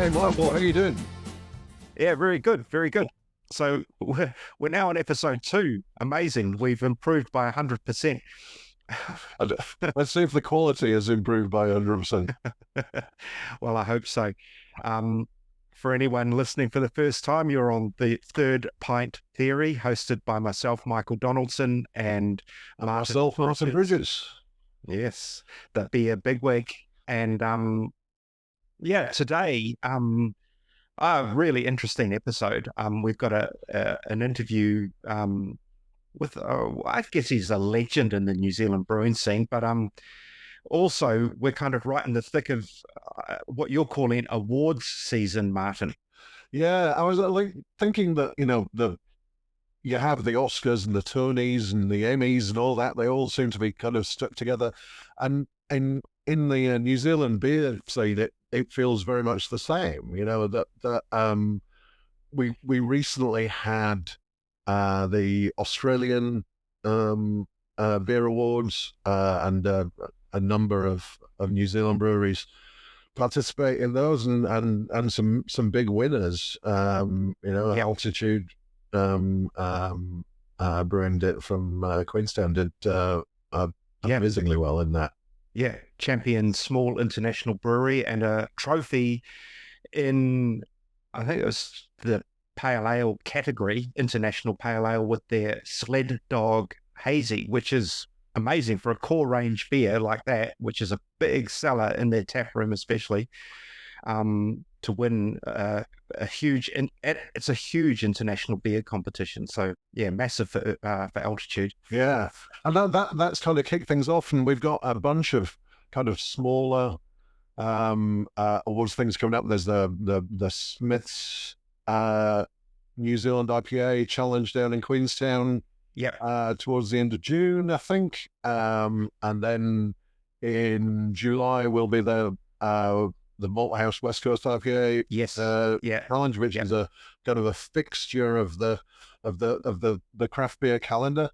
Hey, Michael, how you doing? Yeah, very good, very good. So we're now on episode 2. Amazing. We've improved by 100%. Let's see if the quality has improved by 100%. Well, I hope so. Um, for anyone listening for the first time, you're on the Third Pint Theory, hosted by myself, Michael Donaldson, and Myself, Martin Bridges. Yes, the beer bigwig. And yeah, today, a really interesting episode. We've got an interview with, I guess he's a legend in the New Zealand brewing scene, but also we're kind of right in the thick of what you're calling awards season, Martin. Yeah, I was thinking that, you have the Oscars and the Tonys and the Emmys and all that. They all seem to be kind of stuck together. And in the New Zealand beer scene, it feels very much the same. We recently had the Australian beer awards and a number of New Zealand breweries participate in those, and some big winners. Altitude brewing it from Queenstown did amazingly well in that. Yeah, champion small international brewery and a trophy in, I think it was the pale ale category, international pale ale, with their Sled Dog Hazy, which is amazing for a core range beer like that, which is a big seller in their tap room, especially to win it's a huge international beer competition. So yeah, massive for Altitude. Yeah, and that's kind of kicked things off, and we've got a bunch of kind of smaller awards things coming up. There's the Smiths New Zealand IPA Challenge down in Queenstown. Yeah, towards the end of June, I think. And then in July will be the Malthouse West Coast IPA challenge, which is a kind of a fixture of the craft beer calendar.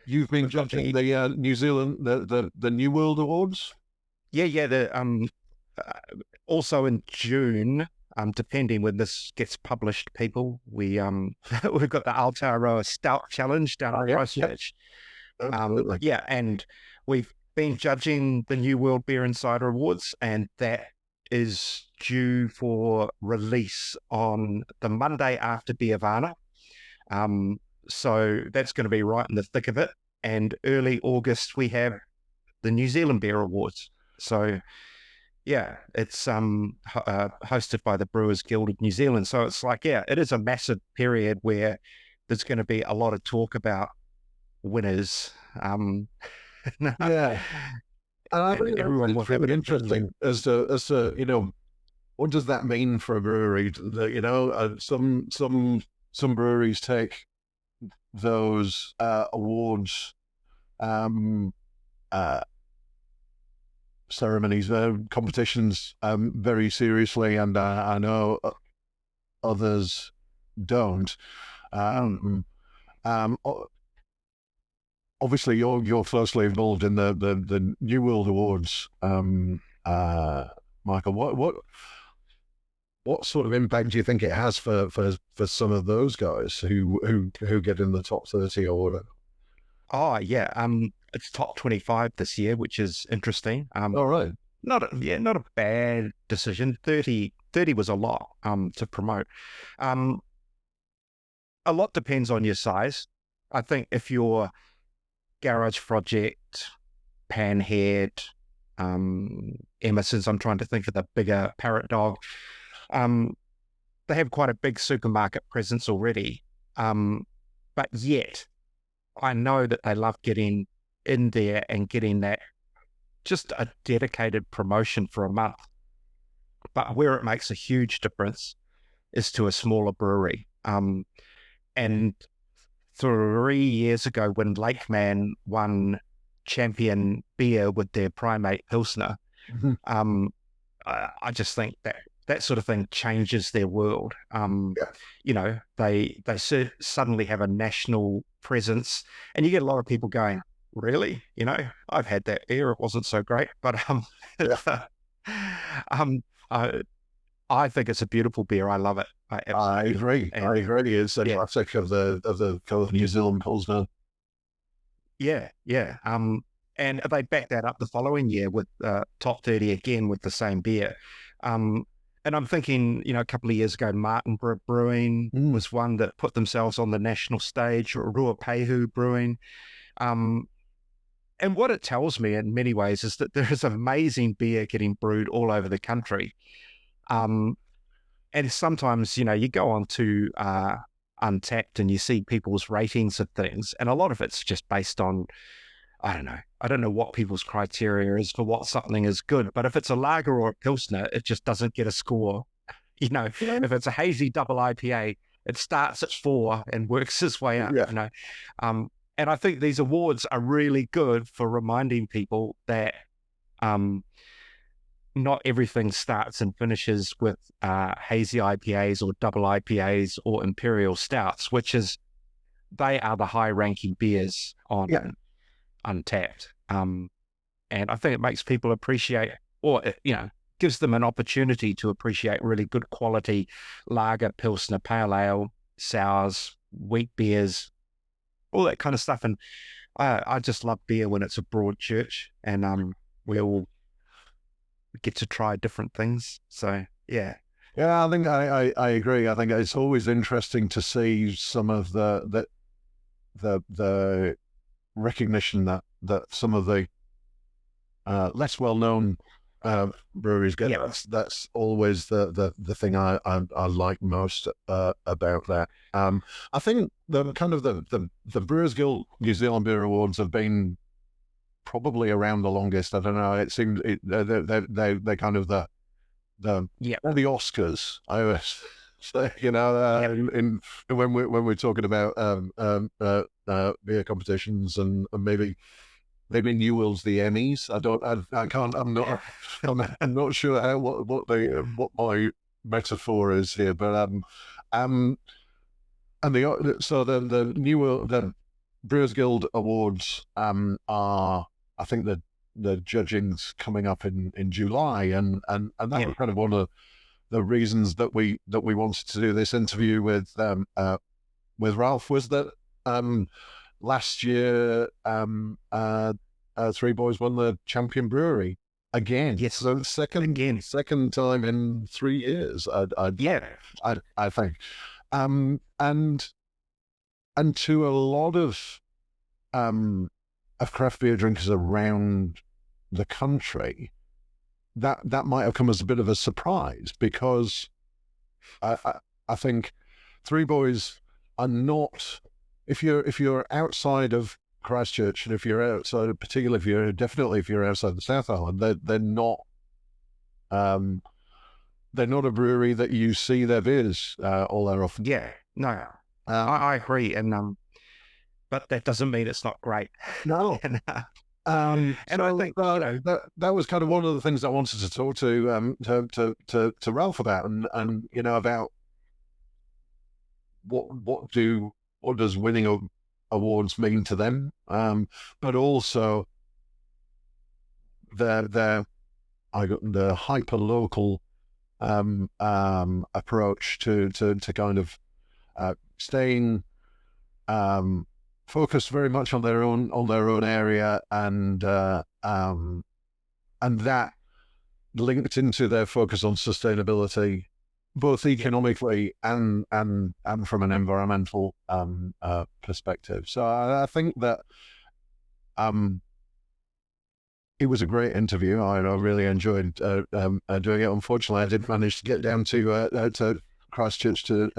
You've been judging the New Zealand the New World Awards. Yeah. The also in June. Depending when this gets published, people, we've got the Aotearoa Stout Challenge down in Christchurch. Yep. And we've been judging the New World Beer Insider Awards, and that is due for release on the Monday after Beervana. So that's going to be right in the thick of it. And early August, we have the New Zealand Beer Awards. So yeah, it's hosted by the Brewers Guild of New Zealand. So it's like, yeah, it is a massive period where there's going to be a lot of talk about winners. Yeah, and I think everyone will have it interesting as to what does that mean for a brewery? Some breweries take those awards ceremonies, competitions very seriously, and I know others don't. Obviously, you're closely involved in the New World Awards, Michael. What sort of impact do you think it has for some of those guys who get in the top 30 or whatever? Oh yeah, it's top 25 this year, which is interesting. All right, not a bad decision. 30 was a lot to promote. A lot depends on your size. I think if you're Garage Project, Panhead, Emerson's, I'm trying to think of the bigger Parrot Dog. They have quite a big supermarket presence already, but yet I know that they love getting in there and getting that just a dedicated promotion for a month. But where it makes a huge difference is to a smaller brewery. And 3 years ago, when Lakeman won champion beer with their Primate Pilsner, I just think that sort of thing changes their world. They suddenly have a national presence, and you get a lot of people going, really? I've had that beer, it wasn't so great. But I think it's a beautiful beer. I love it. I agree. I agree. It's a classic of the kind of New Zealand Pilsner. Yeah. And they backed that up the following year with Top 30 again with the same beer. And I'm thinking, a couple of years ago, Martinborough Brewing was one that put themselves on the national stage, or Ruapehu Brewing. And what it tells me in many ways is that there is amazing beer getting brewed all over the country. And sometimes, you go on to Untapped and you see people's ratings of things, and a lot of it's just based on, I don't know. I don't know what people's criteria is for what something is good, but if it's a lager or a pilsner, it just doesn't get a score. If it's a hazy double IPA, it starts at 4 and works its way up. And I think these awards are really good for reminding people that not everything starts and finishes with hazy IPAs or double IPAs or imperial stouts, they are the high-ranking beers on Untapped. And I think it makes people appreciate, or gives them an opportunity to appreciate really good quality lager, pilsner, pale ale, sours, wheat beers, all that kind of stuff. And I just love beer when it's a broad church, and we all get to try different things. So yeah, I think I agree. I think it's always interesting to see some of the recognition that some of the less well known breweries get. That's always the thing I like most about that. I think the kind of the Brewers Guild New Zealand Beer Awards have been probably around the longest. I don't know. It seems they kind of the Oscars. I always say, when we're talking about beer competitions and maybe Newell's the Emmys. I'm not sure what my metaphor is here, but the Brewers Guild Awards are, I think, the judging's coming up in July, and that was kind of one of the reasons that we wanted to do this interview with Ralph, was that last year Three Boys won the champion brewery again. Yes, so second time in 3 years. I think, and to a lot of craft beer drinkers around the country, that might have come as a bit of a surprise, because I think Three Boys are not, if you're outside of Christchurch, and if you're outside, particularly if you're outside the South Island, they're not a brewery that you see their beers all that often. Yeah, no, I agree, and but that doesn't mean it's not great. No. And I think that was kind of one of the things I wanted to talk to Ralph about, and about what does winning awards mean to them, but also the hyper local approach to kind of staying focused very much on their own area, and that linked into their focus on sustainability, both economically and from an environmental perspective. So I think that it was a great interview. I really enjoyed doing it. Unfortunately, I didn't manage to get down to Christchurch to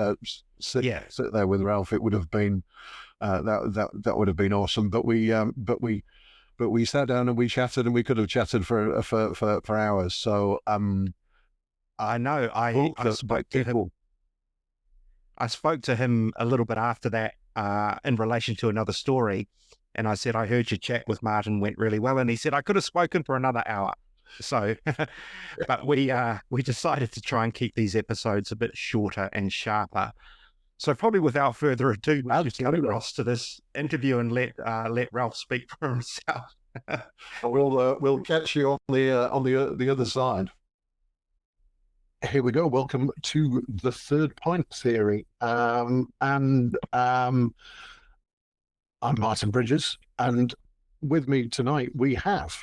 sit there with Ralph. It would have been that would have been awesome. But we sat down and we chatted, and we could have chatted for hours. So I know I spoke to him. I spoke to him a little bit after that in relation to another story, and I said, I heard your chat with Martin went really well, and he said I could have spoken for another hour. So, but we decided to try and keep these episodes a bit shorter and sharper. So probably without further ado, we'll just go across to this interview and let Ralph speak for himself. We'll catch you on the other side. Here we go. Welcome to the Third Pint Theory. I'm Martin Bridges, and with me tonight we have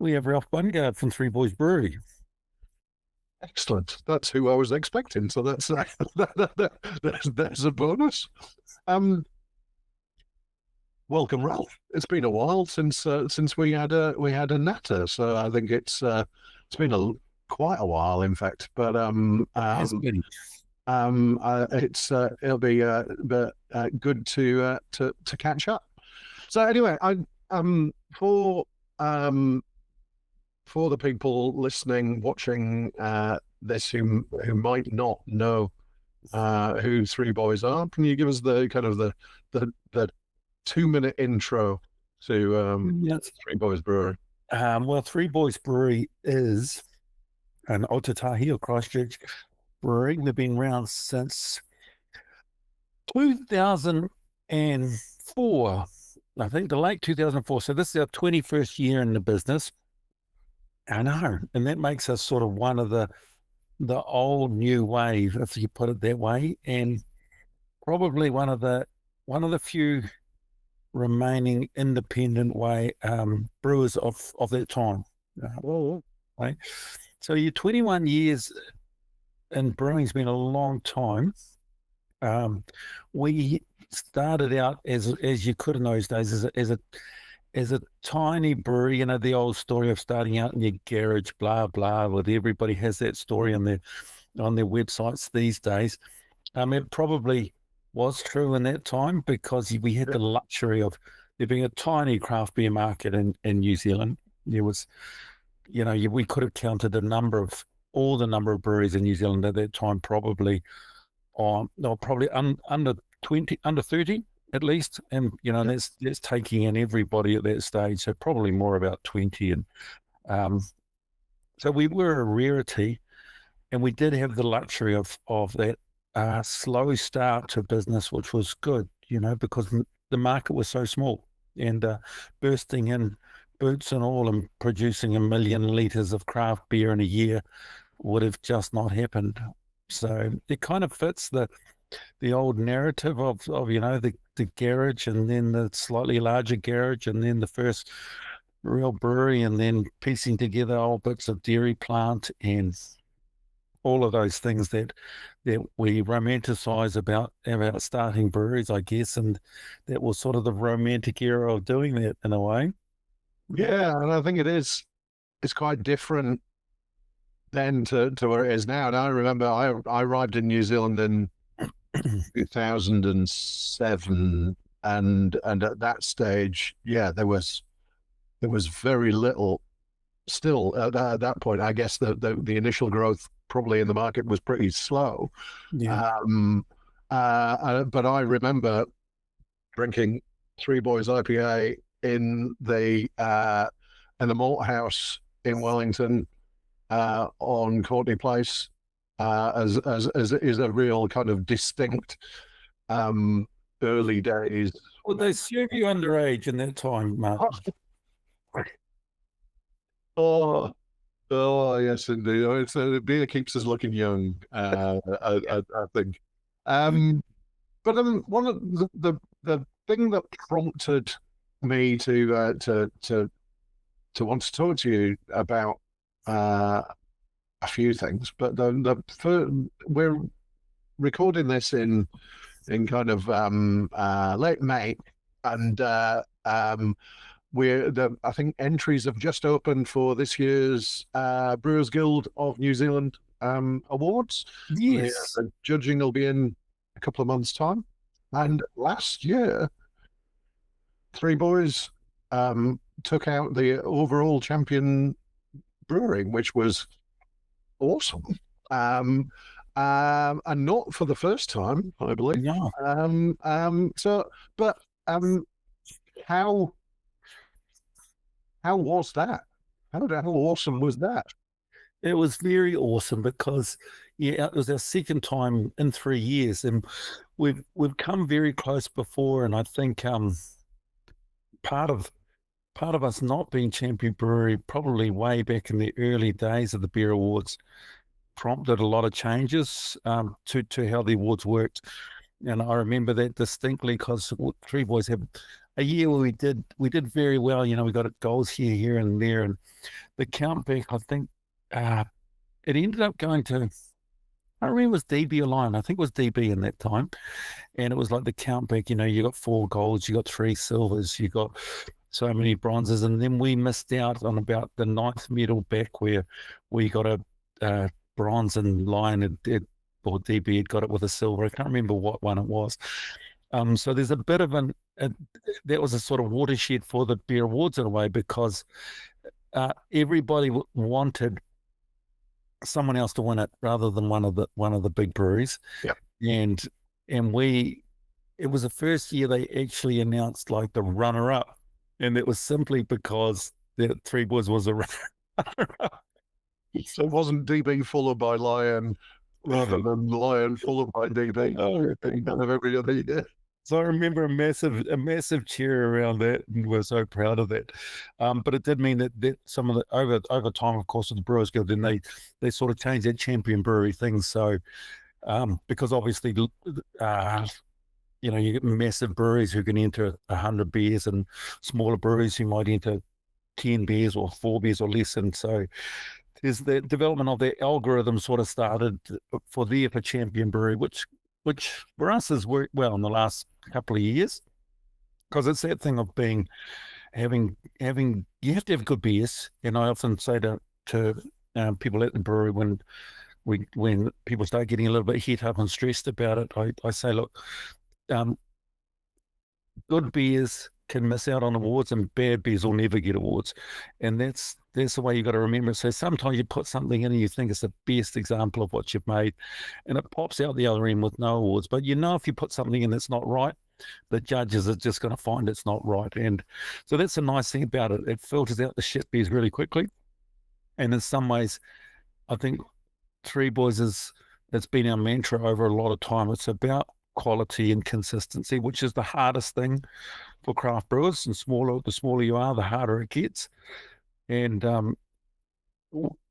Ralph Bungard from Three Boys Brewery. Excellent. That's who I was expecting. So that's that's a bonus. Welcome, Ralph. It's been a while since we had a natter, so I think it's been quite a while, in fact. But it'll be good to catch up. So anyway, for the people listening, watching this who might not know who Three Boys are, can you give us the kind of the 2-minute intro to Three Boys Brewery? Well, Three Boys Brewery is an Otatahi or Christchurch brewery. They've been around since 2004, I think, the late 2004. So this is our 21st year in the business. I know, and that makes us sort of one of the old new wave, if you put it that way, and probably one of the few remaining independent way brewers of that time. Right? So your 21 years in brewing's been a long time. We started out as you could in those days as a tiny brewery, the old story of starting out in your garage, blah blah. With everybody has that story on their websites these days. It probably was true in that time because we had the luxury of there being a tiny craft beer market in New Zealand. There was, we could have counted all the number of breweries in New Zealand at that time, probably under 20, under 30 at least, and that's taking in everybody at that stage. So probably more about 20, and so we were a rarity, and we did have the luxury of that slow start to business, which was good, because the market was so small, and bursting in boots and all and producing 1 million litres of craft beer in a year would have just not happened. So it kind of fits the old narrative of the garage, and then the slightly larger garage, and then the first real brewery, and then piecing together old bits of dairy plant and all of those things that we romanticize about starting breweries, I guess, and that was sort of the romantic era of doing that in a way. Yeah, and I think it's quite different then to where it is now. And I remember I arrived in New Zealand in 2007, and at that stage, there was very little still at that point. I guess the initial growth probably in the market was pretty slow. Yeah. But I remember drinking Three Boys IPA in the malt house in Wellington on Courtney Place as is a real kind of distinct early days. Well, they serve you underage in that time, Mark. Oh, yes, indeed. The beer keeps us looking young, I think. But one of the thing that prompted me to want to talk to you about a few things, but we're recording this in kind of late May, and I think entries have just opened for this year's Brewers Guild of New Zealand awards. Yes, the judging will be in a couple of months' time. And last year, Three Boys took out the overall champion brewery, which was awesome. And not for the first time, I believe. No. How was that? How awesome was that? It was very awesome because it was our second time in 3 years, and we've come very close before, and I think part of part of us not being champion brewery, probably way back in the early days of the beer awards, prompted a lot of changes to how the awards worked. And I remember that distinctly because Three Boys had a year where we did very well. We got goals here and there, and the countback, I think it ended up going to, I remember it was DB or Lion. I think it was DB in that time, and it was like the countback. You got 4 golds, you got 3 silvers, you got so many bronzes, and then we missed out on about the 9th medal back where we got a bronze, and Lion or DB had got it with a silver. I can't remember what one it was. So there's a bit of that was a sort of watershed for the beer awards in a way, because everybody wanted someone else to win it rather than one of the big breweries. Yeah. And it was the first year they actually announced like the runner-up, and it was simply because the Three Boys was a runner-up. So it wasn't DB followed by Lion rather than Lion followed by DB. Kind of every other year. So I remember a massive cheer around that, and we're so proud of that. But it did mean that some of the over time, of course, of the Brewers Guild, then they sort of changed that champion brewery thing. So because obviously you get massive breweries who can enter 100 beers, and smaller breweries who might enter 10 beers or 4 beers or less. And so there's the development of the algorithm sort of started for champion brewery, which for us has worked well in the last couple of years, because it's that thing of having you have to have good beers. And I often say to people at the brewery when people start getting a little bit het up and stressed about it, I say, look, good beers can miss out on awards, and bad beers will never get awards. And that's the way you got to remember it. So sometimes you put something in and you think it's the best example of what you've made, and it pops out the other end with no awards. But if you put something in that's not right, the judges are just going to find it's not right. And so that's the nice thing about it. It filters out the shit beers really quickly. And in some ways, I think Three Boys it's been our mantra over a lot of time. It's about quality and consistency, which is the hardest thing for craft brewers. And the smaller you are, the harder it gets. And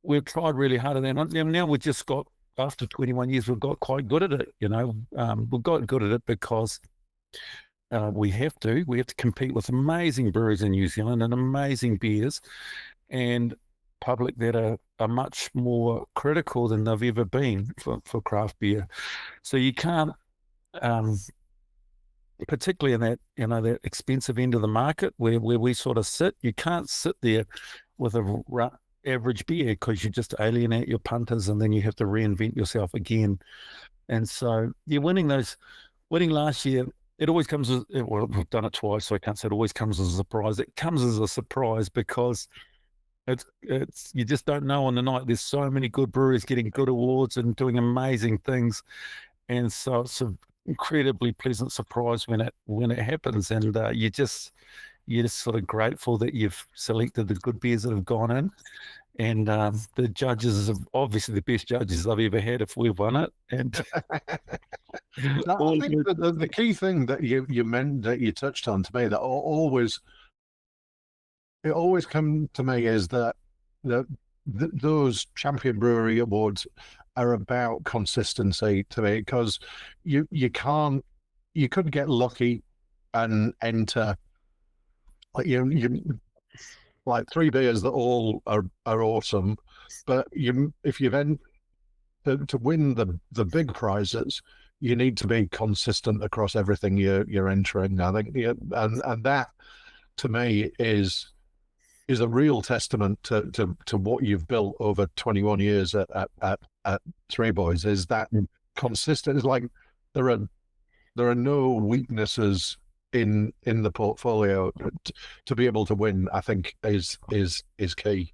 we've tried really hard at that. Now we've just got, after 21 years, we've got quite good at it. We've got good at it because we have to compete with amazing breweries in New Zealand and amazing beers, and public that are much more critical than they've ever been for craft beer. So you can't, particularly in that that expensive end of the market where we sort of sit, you can't sit there with a average beer, because you just alienate your punters, and then you have to reinvent yourself again. And so you're winning last year. It always comes as, well, we've done it twice, so I can't say it always comes as a surprise. It comes as a surprise because it's you just don't know on the night. There's so many good breweries getting good awards and doing amazing things, and so it's an incredibly pleasant surprise when it happens, and you're just sort of grateful that you've selected the good beers that have gone in. And the judges are obviously the best judges I've ever had if we've won it. And I think the key thing that you meant, that you touched on to me, that always come to me, is that those champion brewery awards are about consistency to me, because you couldn't get lucky and enter like 3 beers that all are awesome, but if you then to win the big prizes, you need to be consistent across everything you're entering. I think, and that to me is a real testament to what you've built over 21 years at Three Boys. Is that consistent? It's like there are no weaknesses in the portfolio. To be able to win, I think is key.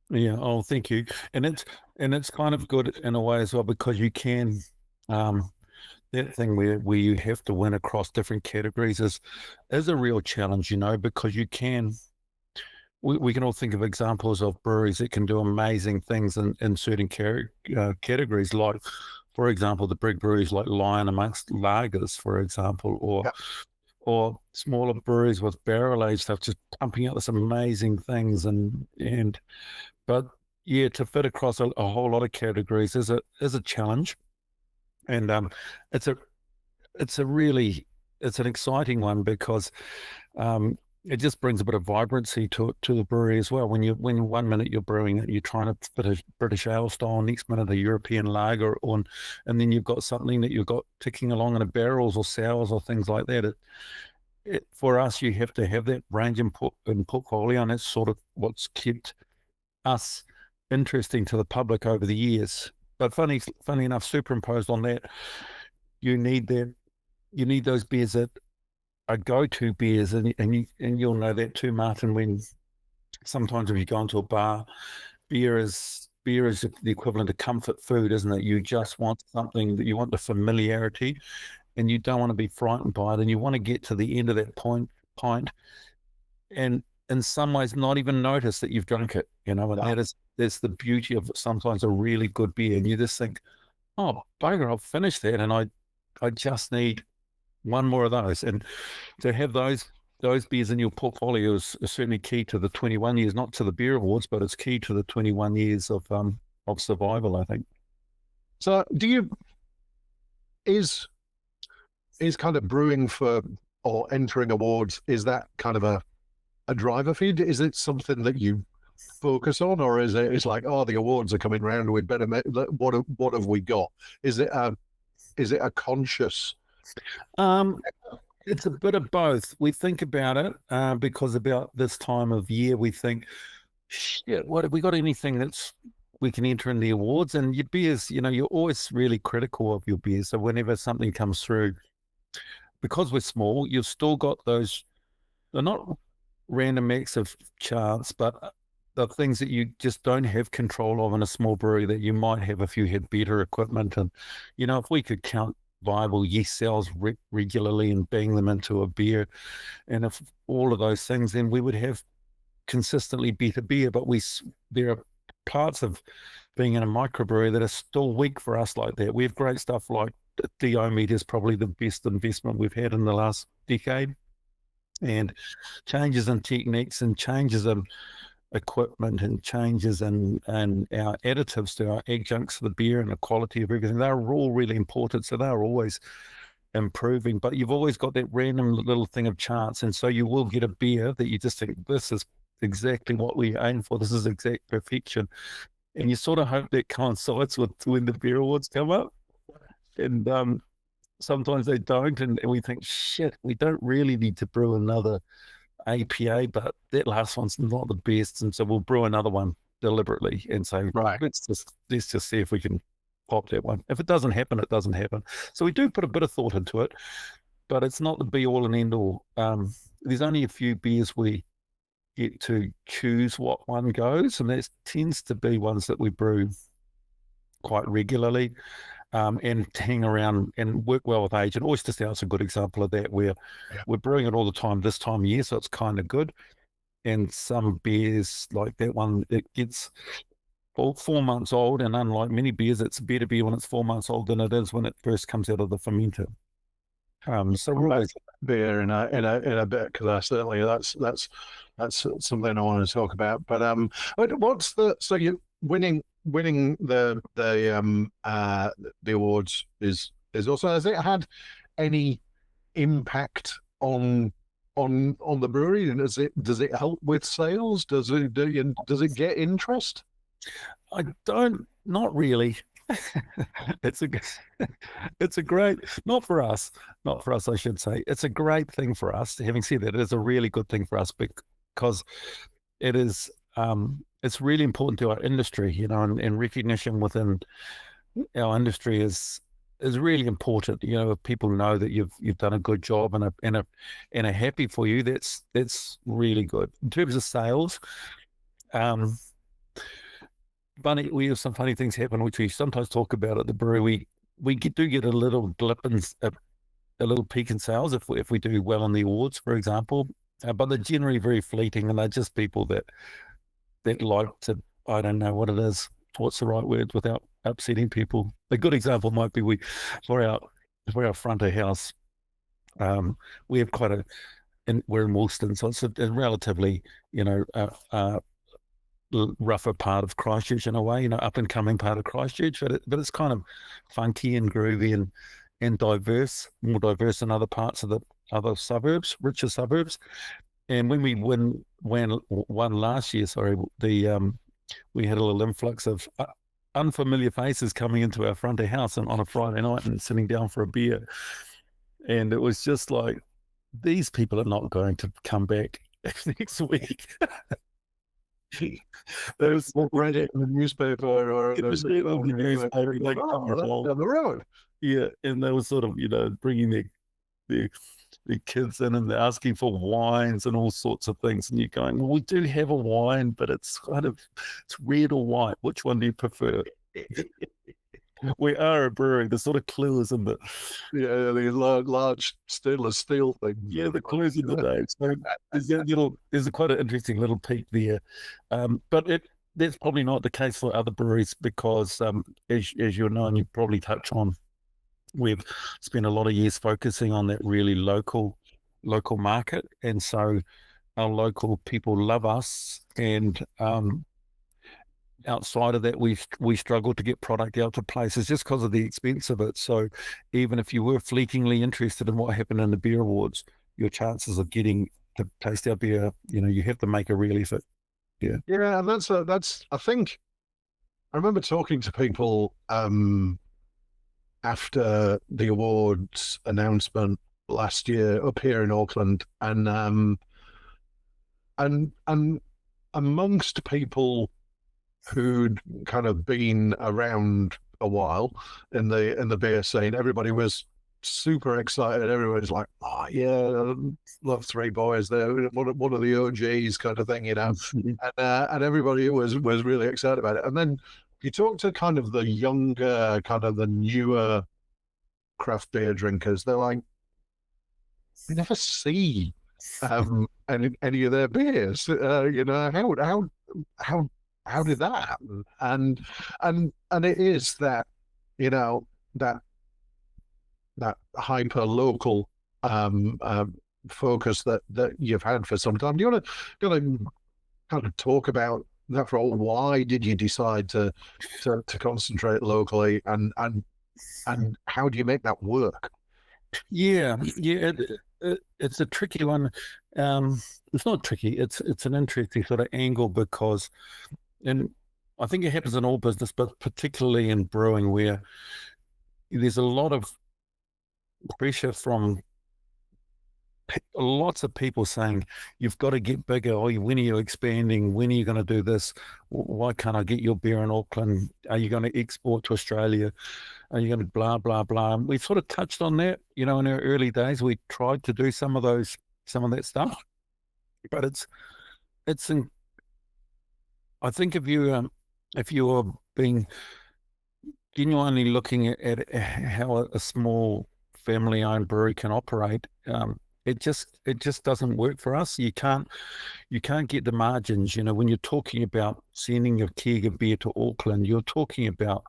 Yeah. Oh, thank you. And it's kind of good in a way as well, because you can that thing where you have to win across different categories is a real challenge, because you can. We can all think of examples of breweries that can do amazing things in certain categories, like, for example, the big breweries like Lion amongst lagers, for example, or or smaller breweries with barrel aged stuff, just pumping out this amazing things. But yeah, to fit across a whole lot of categories is a challenge, and it's an exciting one because it just brings a bit of vibrancy to the brewery as well. When 1 minute you're brewing it, you're trying to fit a British ale style, next minute a European lager on, and then you've got something that you've got ticking along in a barrels or sours or things like that. For us, you have to have that range in portfolio, and that's sort of what's kept us interesting to the public over the years. But funny enough, superimposed on that, you need those beers that are go-to beers, and you'll know that too, Martin. When sometimes if you go into a bar, beer is the equivalent of comfort food, isn't it? You just want something that you want the familiarity, and you don't want to be frightened by it, and you want to get to the end of that pint, and in some ways not even notice that you've drunk it, and that's the beauty of sometimes a really good beer, and you just think, oh bugger, I've finished that, and I just need one more of those. And to have those beers in your portfolio is certainly key to the 21 years, not to the beer awards, but it's key to the 21 years of survival, I think. So is kind of brewing for or entering awards, is that kind of a driver for you? Is it something that you focus on, or is it's like, oh, the awards are coming round, we'd better make, what have we got? Is it a conscious? It's a bit of both. We think about it because about this time of year we think, shit, what have we got? Anything that's we can enter in the awards? And your beers, you're always really critical of your beers. So whenever something comes through, because we're small, you've still got those. They're not random acts of chance, but the things that you just don't have control of in a small brewery that you might have if you had better equipment. And if we could count viable yeast cells regularly and bang them into a beer, and if all of those things, then we would have consistently better beer. But there are parts of being in a microbrewery that are still weak for us like that. We have great stuff like Diometer is probably the best investment we've had in the last decade, and changes in techniques and changes in equipment and changes in our additives to our adjuncts to the beer and the quality of everything, they're all really important. So they're always improving, but you've always got that random little thing of chance, and so you will get a beer that you just think, this is exactly what we aim for, this is exact perfection, and you sort of hope that coincides with when the beer awards come up, and sometimes they don't, and we think, shit, we don't really need to brew another APA, but that last one's not the best, and so we'll brew another one deliberately and say, right, let's just see if we can pop that one. If it doesn't happen, it doesn't happen. So we do put a bit of thought into it, but it's not the be all and end all. There's only a few beers we get to choose what one goes, and that tends to be ones that we brew quite regularly. And hang around and work well with age. And Oyster Stout's a good example of that, where we're brewing it all the time this time of year, so it's kind of good. And some beers like that one, it gets 4 months old, and unlike many beers, it's better beer when it's 4 months old than it is when it first comes out of the fermenter. So we're always beer in a bit, because certainly that's something I want to talk about. But what's so you winning the awards is also, has it had any impact on the brewery? And does it help with sales? Does it get interest? Not really. It's a great, not for us, I should say. It's a great thing for us. Having said that, it is a really good thing for us because it is, it's really important to our industry, and recognition within our industry is really important. If people know that you've done a good job and are happy for you, that's really good. In terms of sales, we have some funny things happen, which we sometimes talk about at the brewery. We do get a little blip in a little peak in sales if we do well in the awards, for example, but they're generally very fleeting, and they're just people that like to, I don't know what it is, what's the right word without upsetting people. A good example might be for our front of house We have quite and we're in Woolston, so it's a relatively, rougher part of Christchurch in a way, up and coming part of Christchurch, but it's kind of funky and groovy and diverse, more diverse than other parts of the other suburbs, richer suburbs. And when we won last year, sorry, we had a little influx of unfamiliar faces coming into our front of house and on a Friday night and sitting down for a beer, and it was just like, these people are not going to come back next week. There was read it in the newspaper or it was in the newspaper, like, down the road. Yeah, and they were sort of, bringing their kids in and they're asking for wines and all sorts of things, and you're going, well, we do have a wine, but it's red or white. Which one do you prefer? We are a brewery. The sort of clue is in the these large stainless steel things. Yeah, the clues in the name. So there's quite an interesting little peak there, but that's probably not the case for other breweries because, as you'll know, and you probably touch on, we've spent a lot of years focusing on that really local market, and so our local people love us, and outside of that, we struggle to get product out to places just because of the expense of it. So even if you were fleetingly interested in what happened in the beer awards, your chances of getting to taste our beer, you have to make a real effort. Yeah, and that's I think I remember talking to people after the awards announcement last year up here in Auckland, and amongst people who'd kind of been around a while in the beer scene, everybody was super excited. Everybody's like, oh yeah, love Three Boys. They're one of the OGs kind of thing, and everybody was really excited about it. And then you talk to kind of the younger, kind of the newer craft beer drinkers, they're like, we never see any of their beers. How did that happen? And it is that, that hyper local focus that you've had for some time. Do you want to kind of talk about that for all? Why did you decide to concentrate locally, and how do you make that work? Yeah, it's a tricky one. It's not tricky. It's an interesting sort of angle because, and I think it happens in all business, but particularly in brewing, where there's a lot of pressure from lots of people saying, you've got to get bigger. Oh, when are you expanding? When are you going to do this? Why can't I get your beer in Auckland? Are you going to export to Australia? Are you going to blah, blah, blah? And we sort of touched on that, in our early days. We tried to do some of that stuff, but I think if you are being genuinely looking at how a small family-owned brewery can operate, it just doesn't work for us. You can't get the margins. When you're talking about sending a keg of beer to Auckland, you're talking about,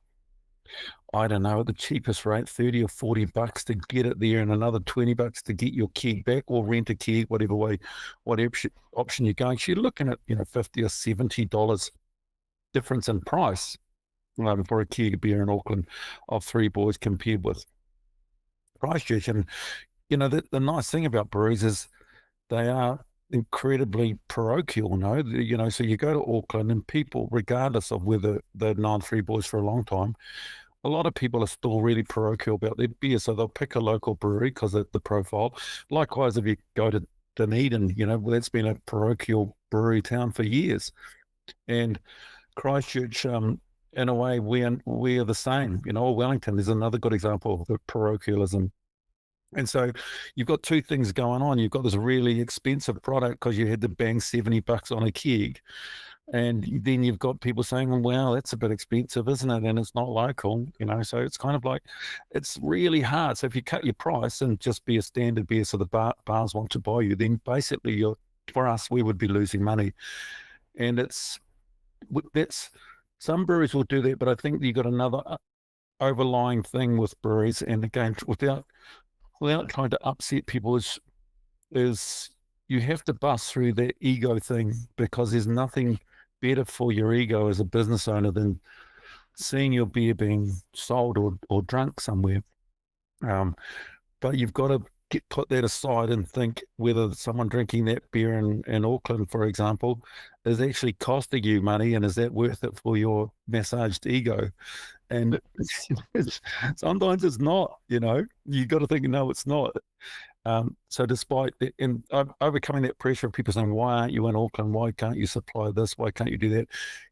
I don't know, at the cheapest rate, $30 or $40 to get it there, and another $20 to get your keg back, or rent a keg, whatever option you're going. So you're looking at $50 or $70 difference in price for a keg of beer in Auckland of Three Boys compared with Christchurch. And the nice thing about breweries is they are incredibly parochial. So you go to Auckland, and people, regardless of whether they've known Three Boys for a long time, a lot of people are still really parochial about their beer, so they'll pick a local brewery because of the profile. Likewise, if you go to Dunedin, that's been a parochial brewery town for years. And Christchurch, in a way, we are the same. Wellington is another good example of the parochialism. And so you've got two things going on. You've got this really expensive product because you had to bang $70 on a keg. And then you've got people saying, well, wow, that's a bit expensive, isn't it? And it's not local, so it's kind of like, it's really hard. So if you cut your price and just be a standard beer so the bars want to buy you, then basically for us, we would be losing money. And that's some breweries will do that, but I think you've got another overlying thing with breweries. And again, without without trying to upset people, is you have to bust through that ego thing, because there's nothing better for your ego as a business owner than seeing your beer being sold or drunk somewhere. But you've got to put that aside and think whether someone drinking that beer in Auckland, for example, is actually costing you money, and is that worth it for your massaged ego? And sometimes it's not, you got to think, no, it's not. So despite that, and overcoming that pressure of people saying, why aren't you in Auckland? Why can't you supply this? Why can't you do that?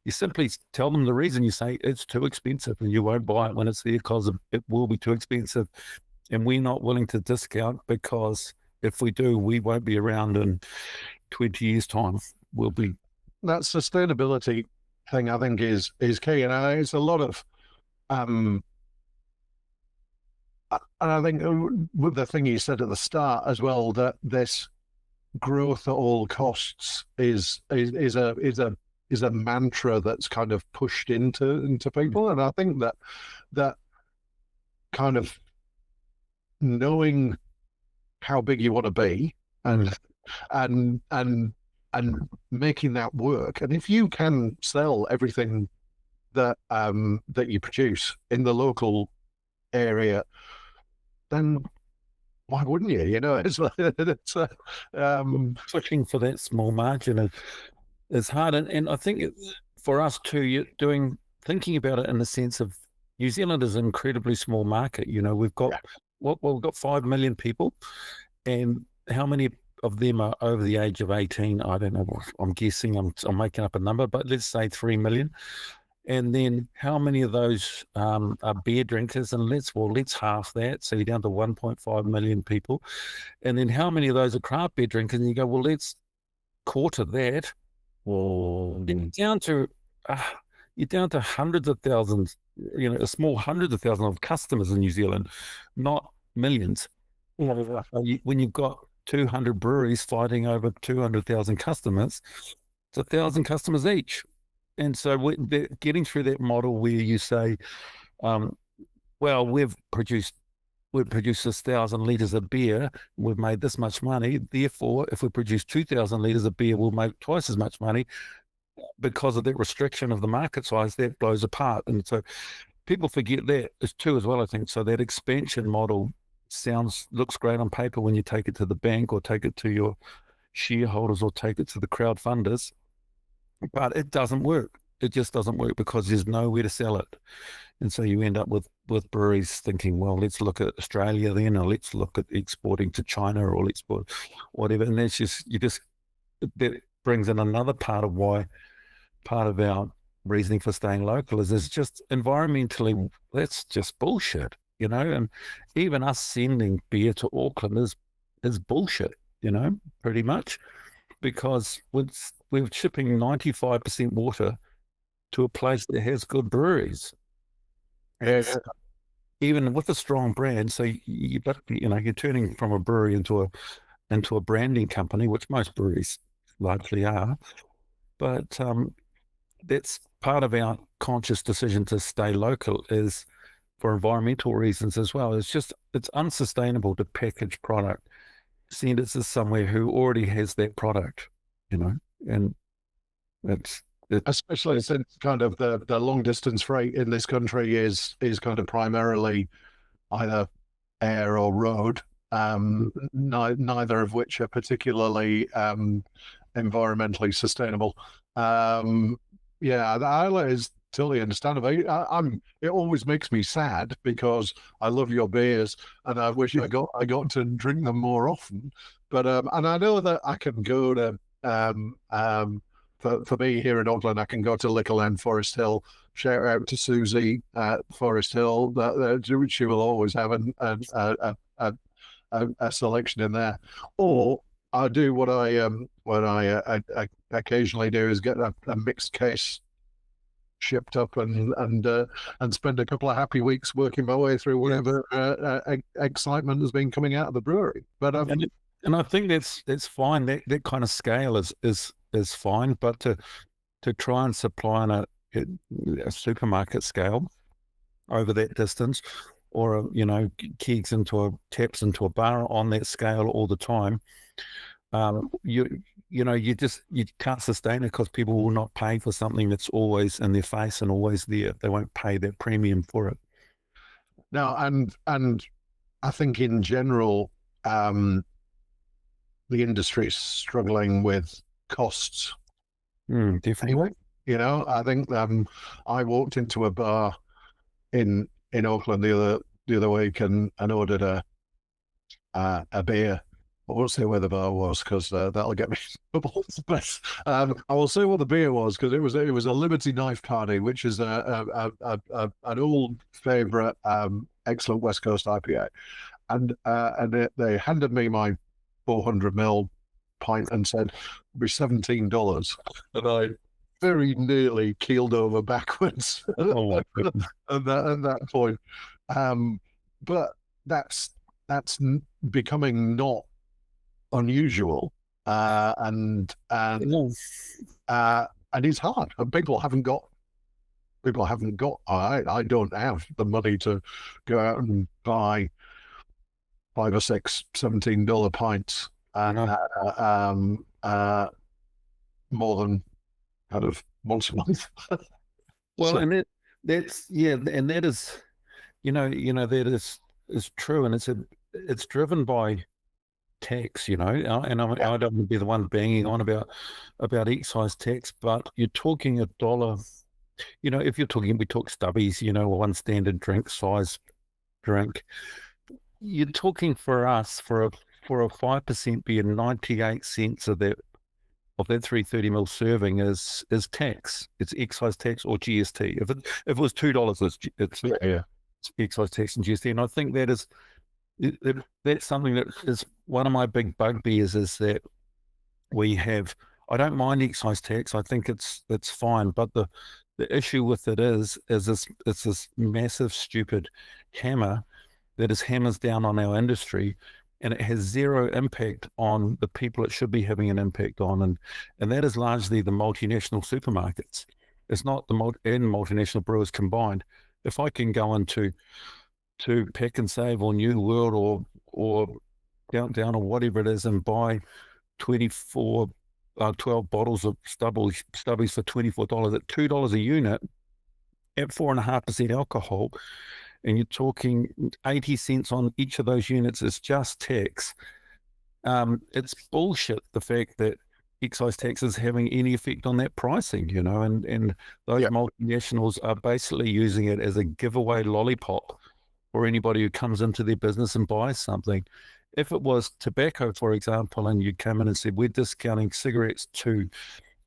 You simply tell them the reason. You say it's too expensive, and you won't buy it when it's there because it will be too expensive. And we're not willing to discount, because if we do, we won't be around in 20 years' time. We'll be. That sustainability thing, I think, is key. And it's a lot of, and I think with the thing you said at the start as well, that this growth at all costs is a mantra that's kind of pushed into people. And I think that kind of knowing how big you want to be and making that work. And if you can sell everything that you produce in the local area, then why wouldn't you? It's like pushing for that small margin is hard. And I think for us too, thinking about it in the sense of New Zealand is an incredibly small market. We've got we've got 5 million people, and how many of them are over the age of 18? I don't know. I'm guessing. I'm making up a number, but let's say 3 million. And then how many of those are beer drinkers? And let's half that. So you're down to 1.5 million people. And then how many of those are craft beer drinkers? And you go, well, let's quarter that. Well, You're down to hundreds of thousands, a small hundreds of thousands of customers in New Zealand, not millions. When you've got 200 breweries fighting over 200,000 customers, it's 1,000 customers each. And so getting through that model where you say, well, we've produced 1,000 litres of beer, we've made this much money, therefore, if we produce 2,000 litres of beer, we'll make twice as much money. Because of that restriction of the market size, that blows apart. And so people forget that too as well, I think. So that expansion model looks great on paper when you take it to the bank or take it to your shareholders or take it to the crowdfunders, but it doesn't work. It just doesn't work because there's nowhere to sell it. And so you end up with breweries thinking, well, let's look at Australia then, or let's look at exporting to China, or let's export whatever. And that's that brings in another part of our reasoning for staying local is just environmentally, that's just bullshit, and even us sending beer to Auckland is bullshit, pretty much, because we're shipping 95% water to a place that has good breweries. Yeah. Even with a strong brand. So you're turning from a brewery into a branding company, which most breweries largely are. But that's part of our conscious decision to stay local is for environmental reasons as well. It's unsustainable to package product, send it to somewhere who already has that product, and it's especially since kind of the long distance freight in this country is kind of primarily either air or road, neither of which are particularly environmentally sustainable. That is totally understandable. It always makes me sad because I love your beers and I wish I got to drink them more often. But and I know that I can go to for me here in Auckland, I can go to Little End, Forest Hill. Shout out to Susie at Forest Hill. She will always have a selection in there. Or I do what I occasionally do is get a mixed case shipped up and spend a couple of happy weeks working my way through whatever excitement has been coming out of the brewery. But and I think that's fine. That kind of scale is fine, but to try and supply on a supermarket scale over that distance, you know, kegs taps into a bar on that scale all the time, you know, you can't sustain it because people will not pay for something that's always in their face and always there. They won't pay that premium for it. No, and I think in general, the industry is struggling with costs. Definitely. Anyway, you know, I think I walked into a bar in Auckland the other week and ordered a beer. I won't say where the bar was because that'll get me in trouble. But I will say what the beer was because it was a Liberty Knife Party, which is an old favourite, excellent West Coast IPA, and they handed me my 400ml pint and said it'll be $17, and I very nearly keeled over backwards at that point. But that's becoming not unusual, and it's hard, and people haven't got. I don't have the money to go out and buy $5 or $6, $17 pints, and more than kind of once a month. Well, so, and that's and that is, you know, that is true, and it's driven by tax, you know, and I don't want to be the one banging on about excise tax, but you're talking $1, you know, if we talk stubbies, you know, one standard drink size drink, you're talking for us for a 5% beer, 98 cents of that 330ml serving is tax. It's excise tax or GST. If it was $2, it's excise tax and GST, and I think that's something that is one of my big bugbears, is that we have. I don't mind excise tax. I think it's fine, but the issue with it is it's this massive stupid hammer that hammers down on our industry, and it has zero impact on the people it should be having an impact on, and that is largely the multinational supermarkets. It's not the multinational brewers combined. If I can go into Pack and Save or New World or Down or whatever it is and buy 12 bottles of stubbies for $24 at $2 a unit at 4.5% alcohol, and you're talking 80 cents on each of those units is just tax. It's bullshit, the fact that excise tax is having any effect on that pricing, you know, and those multinationals are basically using it as a giveaway lollipop for anybody who comes into their business and buys something. If it was tobacco, for example, and you come in and said, we're discounting cigarettes to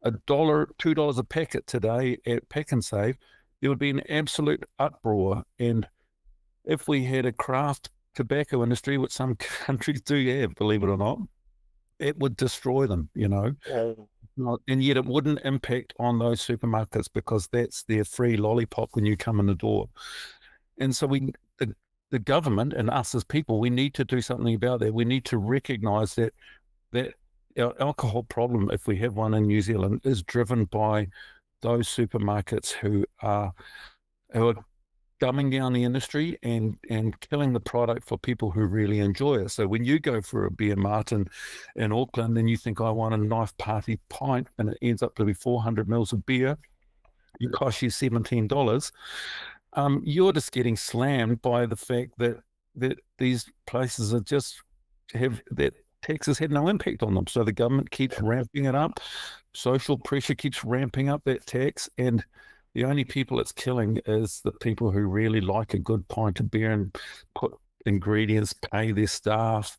$2 a packet today at Pack and Save, there would be an absolute uproar. And if we had a craft tobacco industry, which some countries do have, believe it or not, it would destroy them, you know. And yet it wouldn't impact on those supermarkets because that's their free lollipop when you come in the door. And so the government and us as people, we need to do something about that. We need to recognise that our alcohol problem, if we have one in New Zealand, is driven by those supermarkets who are dumbing down the industry and killing the product for people who really enjoy it. So when you go for a beer mart in Auckland and you think, I want a knife party pint, and it ends up to be 400 mils of beer, it costs you $17. You're just getting slammed by the fact that these places are just have that taxes had no impact on them. So the government keeps ramping it up. Social pressure keeps ramping up that tax, and the only people it's killing is the people who really like a good pint of beer and put ingredients, pay their staff,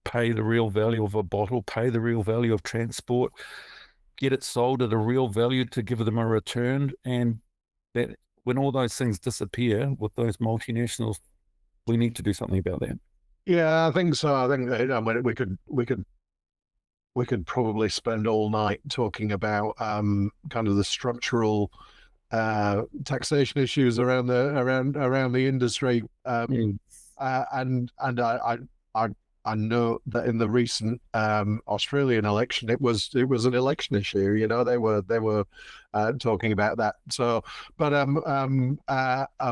pay the real value of a bottle, pay the real value of transport, get it sold at a real value to give them a return. And that when all those things disappear with those multinationals, we need to do something about that. Yeah, I think so. I think that, we could probably spend all night talking about kind of the structural taxation issues around the industry, and I know that in the recent Australian election, it was an election issue. You know, they were talking about that. So, but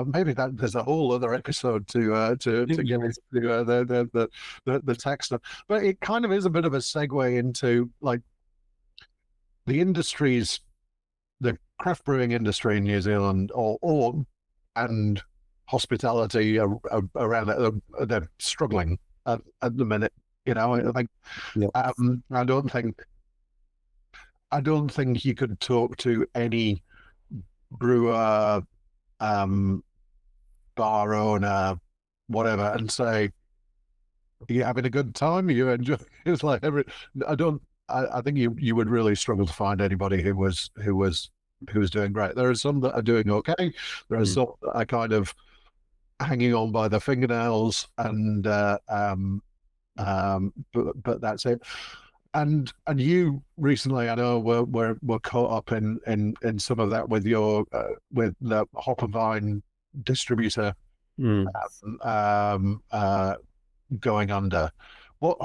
maybe that there's a whole other episode to get into the tech stuff. But it kind of is a bit of a segue into like the industries, the craft brewing industry in New Zealand, or and hospitality around it. They're struggling at the minute. You know, like I don't think you could talk to any brewer, bar owner, whatever, and say, "Are you having a good time? Are you enjoy?" It's like I think you would really struggle to find anybody who was doing great. There are some that are doing okay. There are some that are kind of hanging on by the fingernails, and but that's it. And you recently, I know, we're caught up in some of that with your with the hop and vine distributor going under. What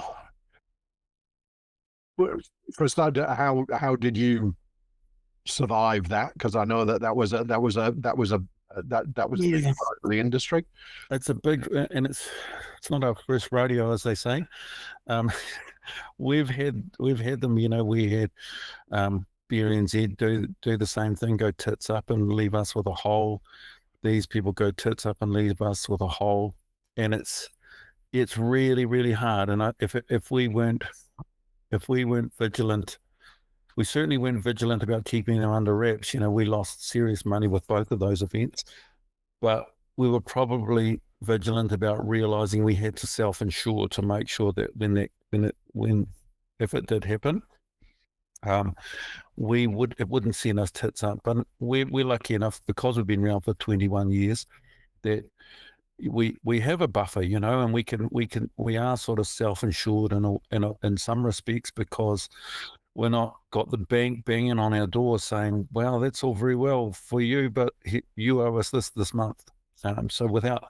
for a start? How did you survive that? Because I know that was a big part of the industry. It's a big, and it's not our first rodeo, as they say. We've had them. You know, we had BRNZ do the same thing, go tits up and leave us with a hole. These people go tits up and leave us with a hole, and it's really, really hard. And if we weren't vigilant, we certainly weren't vigilant about keeping them under wraps. You know, we lost serious money with both of those events, but we were probably vigilant about realizing we had to self-insure to make sure that if it did happen, it wouldn't send us tits up. But we're lucky enough, because we've been around for 21 years, that we have a buffer, you know, and we are sort of self-insured in some respects, because we're not got the bank banging on our door saying, "Well, that's all very well for you, but you owe us this month." So without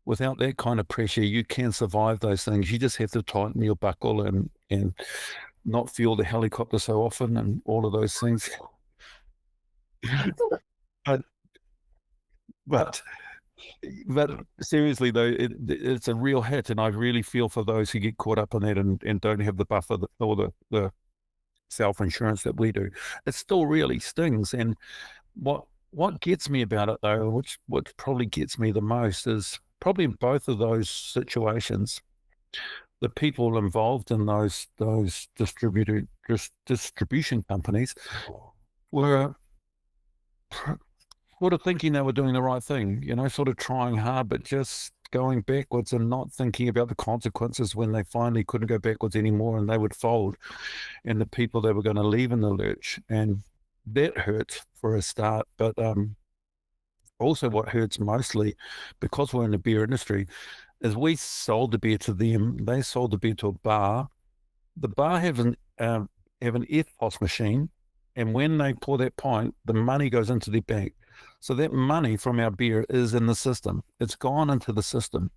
that kind of pressure, you can survive those things. You just have to tighten your buckle and not fuel the helicopter so often and all of those things. but seriously though, it's a real hit, and I really feel for those who get caught up in that and don't have the buffer or the self-insurance that we do. It still really stings. And what gets me about it though, what probably gets me the most, is probably in both of those situations, the people involved in those distribution companies were sort of thinking they were doing the right thing, you know, sort of trying hard, but just going backwards and not thinking about the consequences when they finally couldn't go backwards anymore and they would fold, and the people they were going to leave in the lurch. And that hurts for a start. But also what hurts mostly, because we're in the beer industry, is we sold the beer to them. They sold the beer to a bar. The bar have an FPOS machine, and when they pour that pint, the money goes into their bank. So that money from our beer is in the system. It's gone into the system,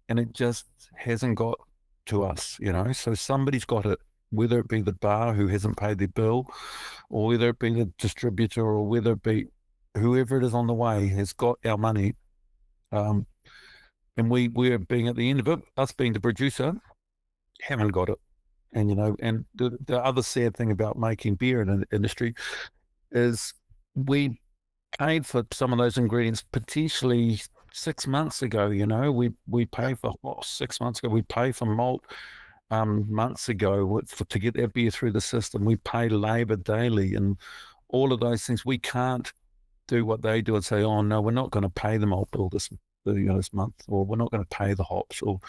and it just hasn't got to us, you know. So somebody's got it, whether it be the bar who hasn't paid their bill, or whether it be the distributor, or whether it be whoever it is on the way has got our money. And we're being at the end of it, us being the producer, haven't got it. And, you know, and the other sad thing about making beer in an industry is we paid for some of those ingredients potentially 6 months ago. You know, we pay for hops 6 months ago. We pay for malt months ago to get that beer through the system. We pay labor daily and all of those things. We can't do what they do and say, "Oh no, we're not going to pay the malt bill this month," or "We're not going to pay the hops," or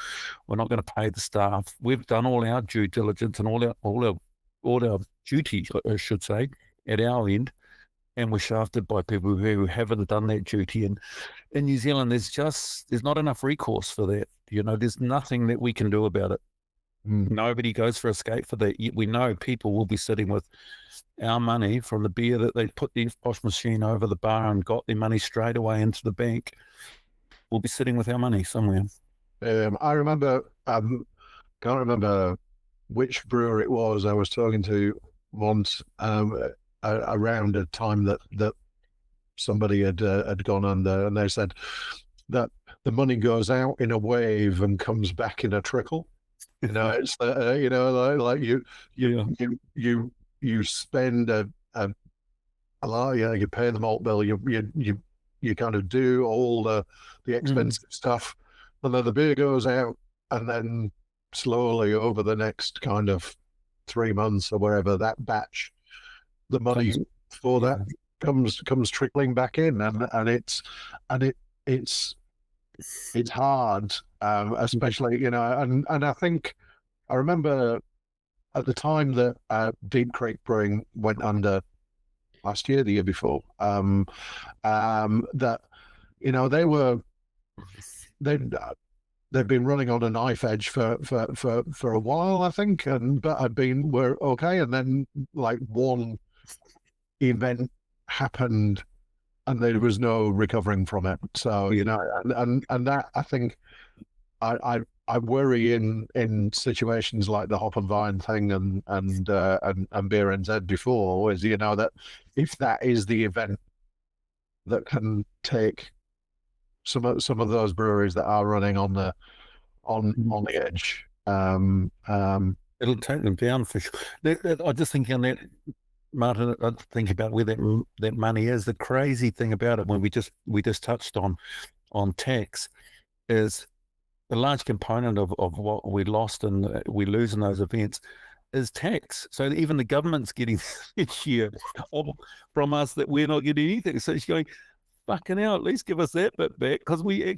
"We're not going to pay the staff." We've done all our due diligence and all our duty, I should say, at our end, and we're shafted by people who haven't done that duty. And in New Zealand, there's not enough recourse for that. You know, there's nothing that we can do about it. Nobody goes for escape for that. We know people will be sitting with our money from the beer that they put the FPOS machine over the bar and got their money straight away into the bank. We'll be sitting with our money somewhere. I remember can't remember which brewer it was I was talking to once around a time that somebody had gone under, and they said that the money goes out in a wave and comes back in a trickle. It's like you spend a lot, you pay the malt bill, you kind of do all the expensive stuff, and then the beer goes out, and then slowly over the next kind of 3 months or wherever, that batch, the money for that comes trickling back in, and it's hard, especially and I think I remember at the time that Deep Creek Brewing went under last year, the year before, that they've been running on a knife edge for a while, I think, but were okay, and then like one event happened and there was no recovering from it. So and that, I think, I worry in situations like the Hop and Vine thing and Beer NZ before, is that if that is the event that can take some of those breweries that are running on the edge, it'll take them down for sure. I just think on that, Martin, I think about where that money is. The crazy thing about it, when we just touched on tax, is a large component of what we lost and we lose in those events is tax. So even the government's getting each year from us that we're not getting anything. So it's going, fucking hell, at least give us that bit back, because we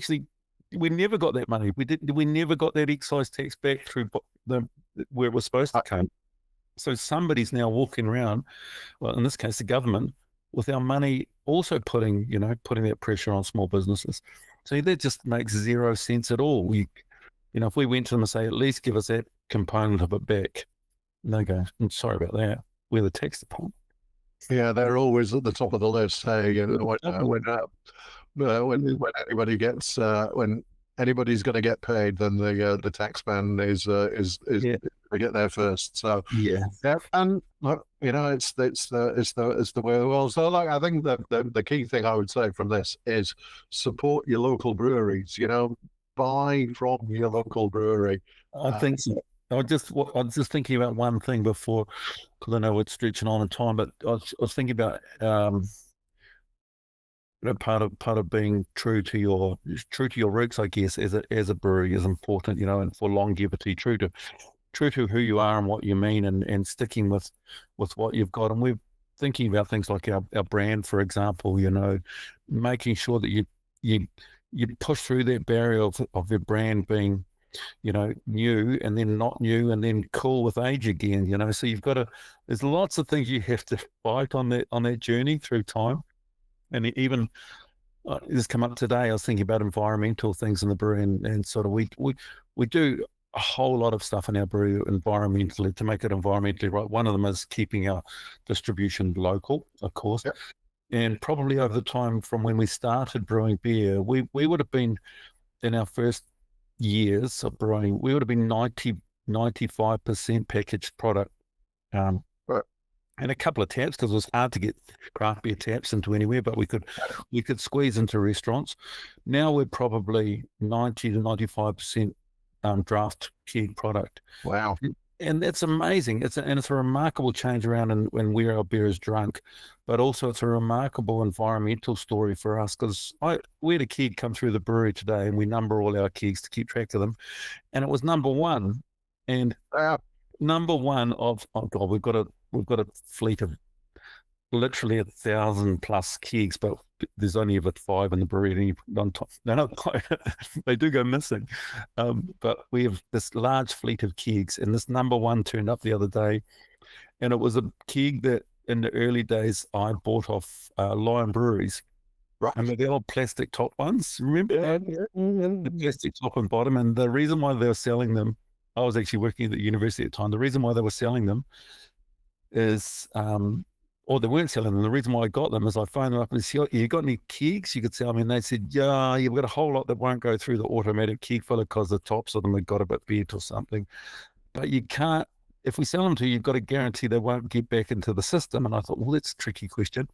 never got that money. We never got that excise tax back through where it was supposed to come. So somebody's now walking around, well, in this case, the government, with our money also putting that pressure on small businesses. So that just makes zero sense at all. If we went to them and say, at least give us that component of it back, they go, I'm sorry about that. We're the tax department. Yeah, they're always at the top of the list. When anybody gets when anybody's going to get paid, then the tax man is to get there first. So and it's the way of the world. So I think the key thing I would say from this is support your local breweries. Buy from your local brewery. I think so. I was just thinking about one thing before, because I know we're stretching on in time, but I was thinking about part of being true to your roots, I guess, as a brewery is important, and for longevity, true to who you are and what you mean, and sticking with what you've got. And we're thinking about things like our brand, for example, making sure that you push through that barrier of your brand being, new and then not new and then cool with age again, so there's lots of things you have to fight on that journey through time. And even this come up today, I was thinking about environmental things in the brewery, and sort of we do a whole lot of stuff in our brewery environmentally to make it environmentally right. One of them is keeping our distribution local, of course. Yep. And probably over the time from when we started brewing beer, we would have been, in our first years of brewing, we would have been 95% packaged product. And a couple of taps, because it was hard to get craft beer taps into anywhere, but we could squeeze into restaurants. Now we're probably 90 to 95% draft keg product. Wow. And that's amazing. It's a remarkable change around and where our beer is drunk, but also it's a remarkable environmental story for us, because we had a keg come through the brewery today, and we number all our kegs to keep track of them, and it was number one. And number one of, oh God, we've got a fleet of literally 1,000 plus kegs, but there's only ever 5 in the brewery. No, they do go missing. But we have this large fleet of kegs, and this number one turned up the other day, and it was a keg that in the early days I bought off Lion Breweries. Right. And the old plastic top ones, remember? The plastic top and bottom. And the reason why they were selling them, I was actually working at the university at the time. The reason why they were selling them is or they weren't selling them. The reason why I got them is I phoned them up and said, "You got any kegs you could sell me?" And they said, "Yeah, you've got a whole lot that won't go through the automatic keg filler because the tops of them have got a bit bent or something. But you can't, if we sell them to you, you've got to guarantee they won't get back into the system." And I thought, well, that's a tricky question.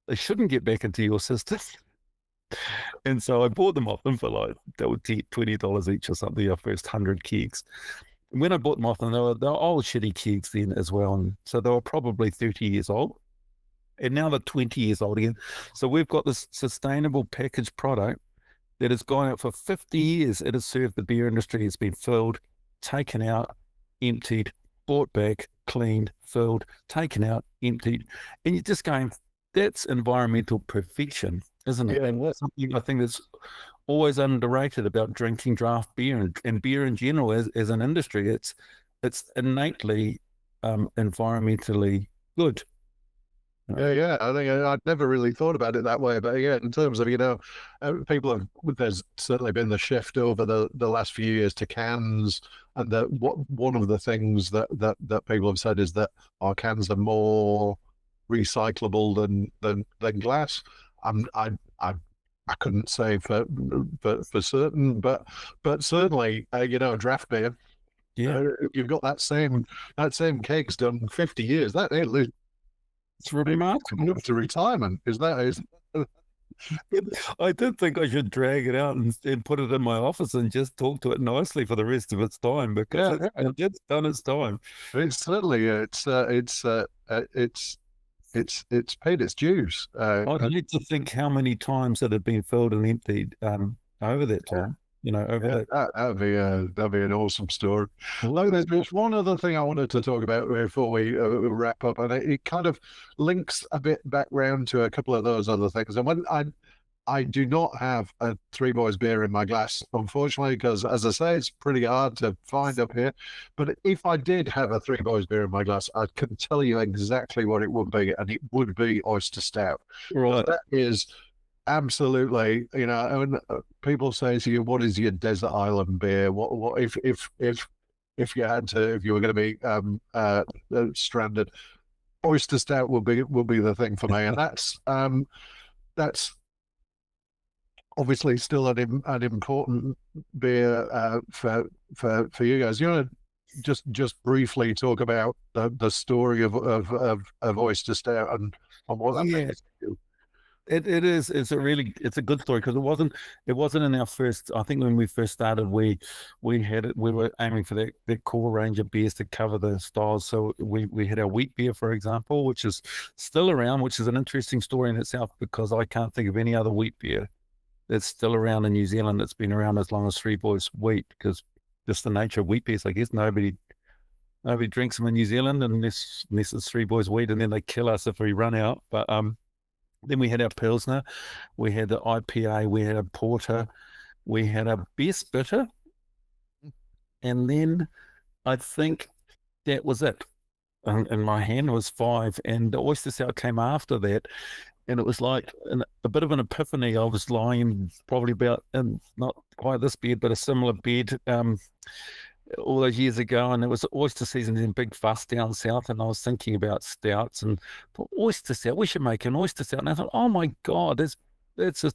They shouldn't get back into your system. And so I bought them off them for like, they were $20 each or something, our first 100 kegs. And when I bought them off them, they were old shitty kegs then as well. And so they were probably 30 years old. And now they're 20 years old again. So we've got this sustainable packaged product that has gone out for 50 years. It has served the beer industry. It's been filled, taken out, emptied, brought back, cleaned, filled, taken out, emptied. And you're just going, that's environmental perfection, isn't it? Yeah. And that's something I think that's always underrated about drinking draft beer and beer in general as an industry. It's innately environmentally good. Yeah. I think I'd never really thought about it that way, but yeah, in terms of people have, there's certainly been the shift over the last few years to cans, and that one of the things that people have said is that our cans are more recyclable than glass. I couldn't say for certain, but certainly draft beer. Yeah, you've got that same kegs done 50 years. it's remarkable. Enough to retirement. Is I did think I should drag it out and put it in my office and just talk to it nicely for the rest of its time, because it's done its time. It's certainly it's paid its dues. I need to think how many times it had been filled and emptied over that time. That'd be an awesome story. Although there's one other thing I wanted to talk about before we wrap up, and it kind of links a bit back round to a couple of those other things. And when I do not have a Three Boys beer in my glass, unfortunately, because as I say, it's pretty hard to find up here. But if I did have a Three Boys beer in my glass, I can tell you exactly what it would be, and it would be Oyster Stout. Right. That is absolutely, when people say to you, "What is your desert island beer?" What if you had to, if you were going to be stranded, Oyster Stout will be the thing for me, and that's obviously still an important beer for you guys. You want to just briefly talk about the story of Oyster Stout and what that means to you? It is. It's a good story, because it wasn't in our first. I think when we first started, we were aiming for that core range of beers to cover the styles. So we had our wheat beer, for example, which is still around, which is an interesting story in itself, because I can't think of any other wheat beer that's still around in New Zealand that's been around as long as Three Boys wheat, because just the nature of wheat beers, I guess nobody drinks them in New Zealand unless it's Three Boys wheat, and then they kill us if we run out. But then we had our Pilsner, we had the IPA, we had a Porter, we had a Best Bitter, and then I think that was it. And my hand was 5, and the Oyster Stout came after that, and it was like a bit of an epiphany. I was lying probably about, not quite this bed, but a similar bed all those years ago, and it was oyster season in Big Fuss down south, and I was thinking about stouts and thought, Oyster Stout, we should make an Oyster Stout. And I thought, oh my God, that's a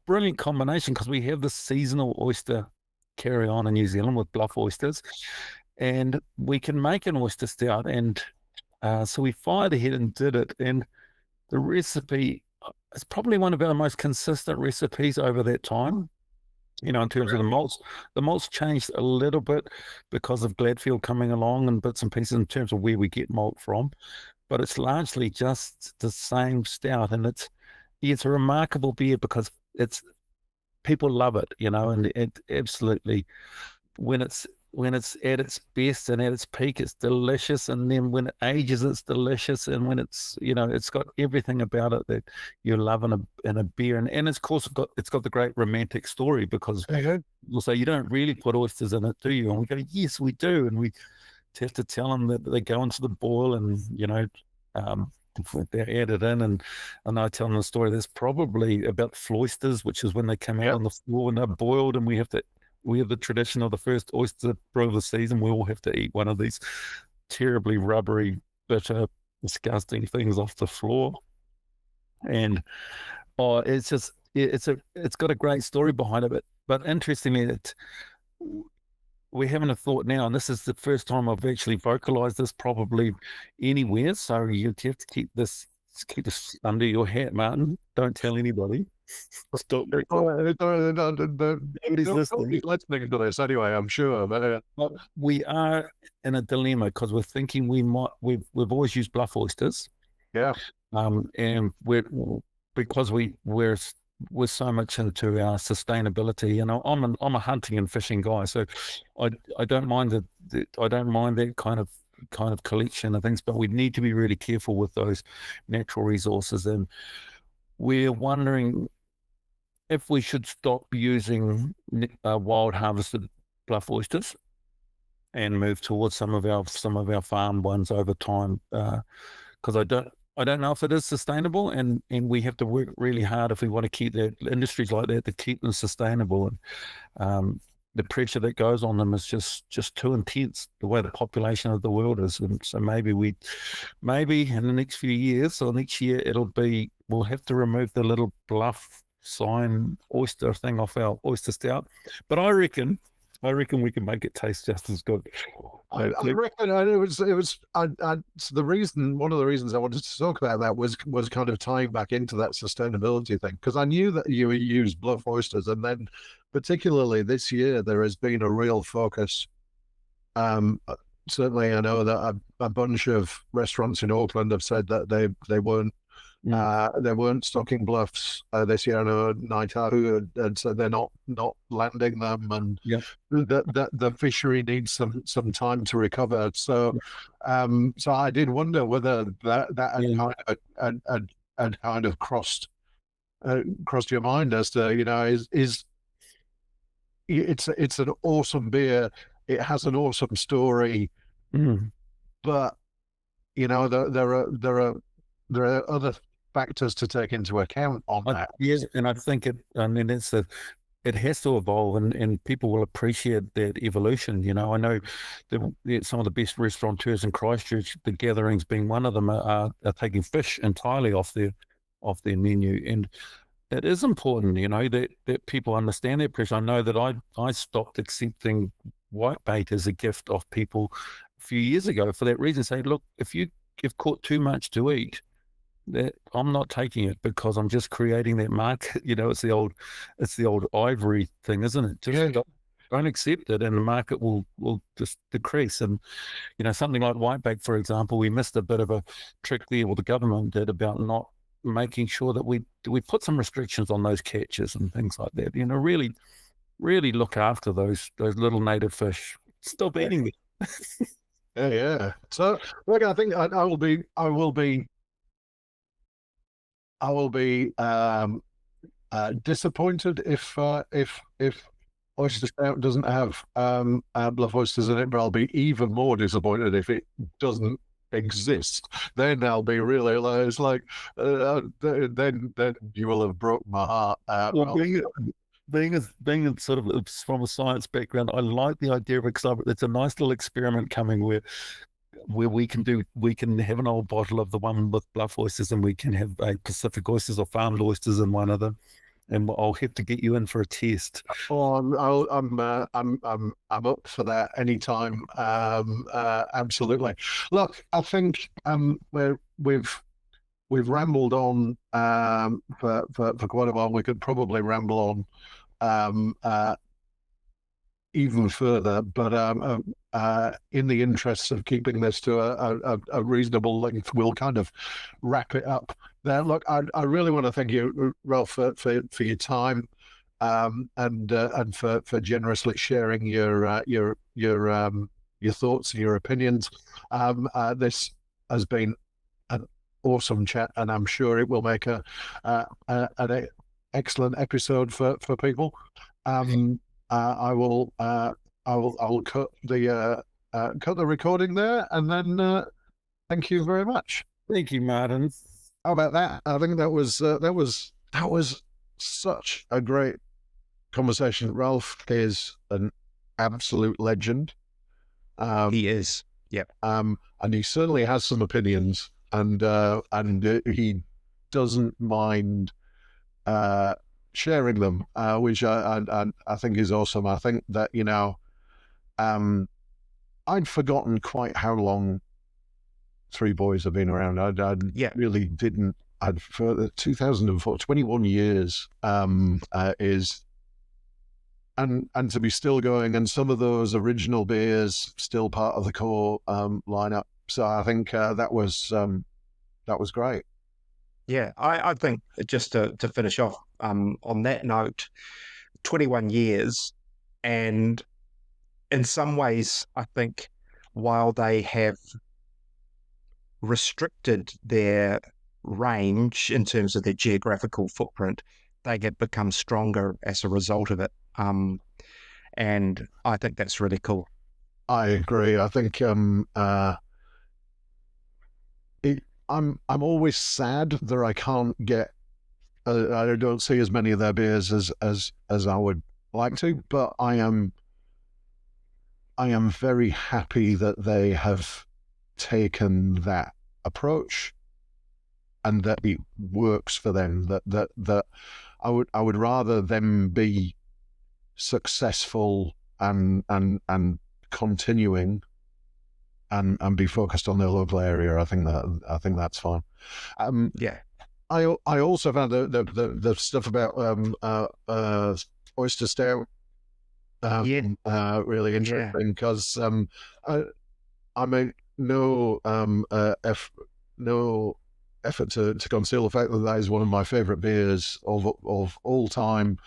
brilliant combination, because we have the seasonal oyster carry on in New Zealand with bluff oysters, and we can make an Oyster Stout. And so we fired ahead and did it, and the recipe is probably one of our most consistent recipes over that time. In terms of the malts changed a little bit because of Gladfield coming along and bits and pieces in terms of where we get malt from, but it's largely just the same stout, and it's a remarkable beer because people love it, and it absolutely, when it's at its best and at its peak, it's delicious, and then when it ages, it's delicious, and when it's it's got everything about it that you love in a beer, and of course it's got the great romantic story, because we'll say, you don't really put oysters in it, do you? And we go, yes, we do, and we have to tell them that they go into the boil, and they're added in, and I tell them the story. There's probably about floisters, which is when they come out on the floor and they're boiled, and we have the tradition of the first oyster brew of the season. We all have to eat one of these terribly rubbery, bitter disgusting things off the floor. And it's just it's got a great story behind it. But interestingly, we're having a thought now, and this is the first time I've actually vocalized this probably anywhere. So you have to keep this under your hat, Martin. Don't tell anybody. Stop. Nobody's listening to this anyway, I'm sure. But we are in a dilemma because we're thinking we've always used bluff oysters. Yeah. And we're so much into our sustainability, and I'm a hunting and fishing guy, so I don't mind that kind of collection of things, but we need to be really careful with those natural resources. And we're wondering if we should stop using wild harvested bluff oysters and move towards some of our farm ones over time, because I don't know if it is sustainable, and we have to work really hard if we want to keep industries like that, to keep them sustainable. And the pressure that goes on them is just too intense, the way the population of the world is. And so maybe in the next few years or next year, we'll have to remove the little bluff sign oyster thing off our oyster stout. But I reckon we can make it taste just as good. I reckon it was the reason. One of the reasons I wanted to talk about that was kind of tying back into that sustainability thing, because I knew that you use bluff oysters, and then particularly this year there has been a real focus. Certainly, I know that a bunch of restaurants in Auckland have said that they weren't stocking bluffs this year. I know Night Out and so they're not landing them, and the fishery needs some time to recover. So, so I did wonder whether that had kind of crossed your mind as to it's an awesome beer. It has an awesome story, but there are other factors to take into account on that. Yes, and I think it has to evolve, and people will appreciate that evolution. I know some of the best restaurateurs in Christchurch, the Gatherings being one of them, are taking fish entirely off their menu, and it is important, that people understand that pressure. I know that I stopped accepting whitebait as a gift off people a few years ago for that reason. Say, look, if you've caught too much to eat, that I'm not taking it, because I'm just creating that market. It's the old ivory thing, isn't it? Just don't accept it, and the market will just decrease. And something like whitebait, for example, we missed a bit of a trick there, or the government did, about not making sure that we put some restrictions on those catches and things like that. Really, really look after those little native fish. Stop eating them. Yeah. So look, I think I will be disappointed if Oyster Stout doesn't have bluff oysters in it, but I'll be even more disappointed if it doesn't exist. Then I'll be really like, it's like then you will have broken my heart. Being sort of from a science background, I like the idea of it, because it's a nice little experiment coming where we can have an old bottle of the one with bluff oysters, and we can have Pacific oysters or farmed oysters in one of them, and I'll have to get you in for a test. Oh, I'm up for that anytime. Absolutely. Look, I think we've rambled on for quite a while. We could probably ramble on even further, but in the interests of keeping this to a reasonable length, we'll kind of wrap it up there. Look, I really want to thank you, Ralph, for your time, and for generously sharing your thoughts and your opinions. This has been an awesome chat, and I'm sure it will make an excellent episode for people. I will cut the recording there, and then thank you very much. Thank you, Martin. How about that? I think that was such a great conversation. Ralph is an absolute legend. He is. Yep. And he certainly has some opinions. and he doesn't mind sharing them, which I think is awesome. I think that, you know, I'd forgotten quite how long Three Boys have been around. I really didn't. For 2004, 21 years is, and to be still going, and some of those original beers still part of the core lineup. So I think that was great. Yeah, I think just to finish off on that note, 21 years, and in some ways, I think while they have restricted their range in terms of their geographical footprint, they have become stronger as a result of it. And I think that's really cool. I agree. I think I'm always sad that I can't get. I don't see as many of their beers as I would like to, but I am very happy that they have taken that approach and that it works for them. That I would rather them be successful and continuing and be focused on their local area. I think that's fine. I also found the stuff about Oyster Stout really interesting, because I mean no effort to conceal the fact that is one of my favourite beers of all time.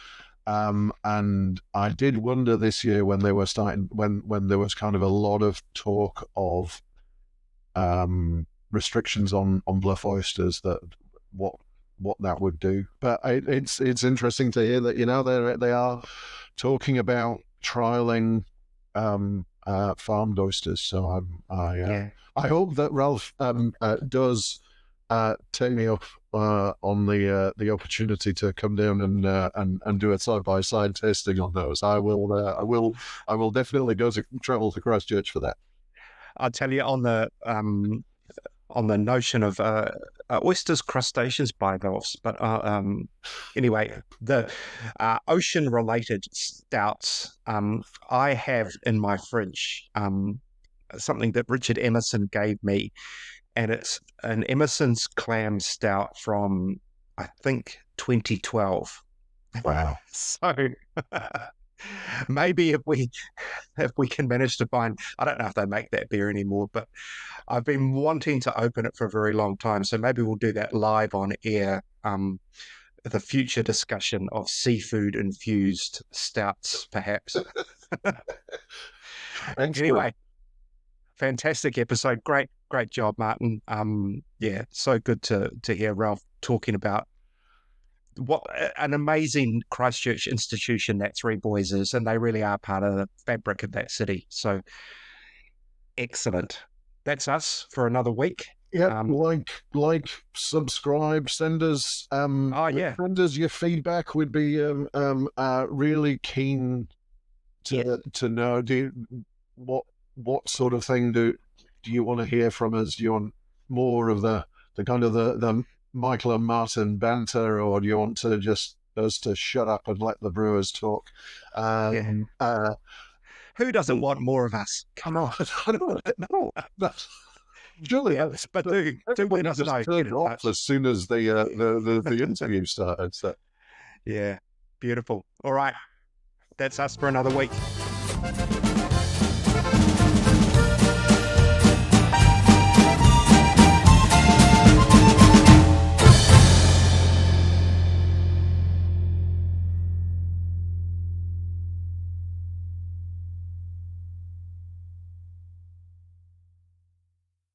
And I did wonder this year when they were starting, when there was kind of a lot of talk of restrictions on bluff oysters, that what that would do. But it's interesting to hear that, you know, they are talking about trialing farmed oysters. So I hope that Ralph does take me up on the opportunity to come down and do a side by side tasting on those. I will definitely travel to Christchurch for that. I'll tell you, on the notion of oysters, crustaceans, bivalves, but anyway, the ocean related stouts, I have in my fridge something that Richard Emerson gave me. And it's an Emerson's Clam Stout from, I think, 2012. Wow. So maybe if we can manage to find, I don't know if they make that beer anymore, but I've been wanting to open it for a very long time. So maybe we'll do that live on air, the future discussion of seafood infused stouts, perhaps. Anyway. Fantastic episode. Great job, Martin. So good to hear Ralph talking about what an amazing Christchurch institution that Three Boys is, and they really are part of the fabric of that city. So excellent. That's us for another week. Yeah, like, subscribe, send us send us your feedback. We'd be really keen to know what sort of thing do you want to hear from us? Do you want more of the kind of the Michael and Martin banter, or do you want to just us to shut up and let the brewers talk? Who doesn't want more of us? Come on. I don't know. Surely, but do let us know. Turned off as soon as the interview started. So. Yeah, beautiful. All right, that's us for another week.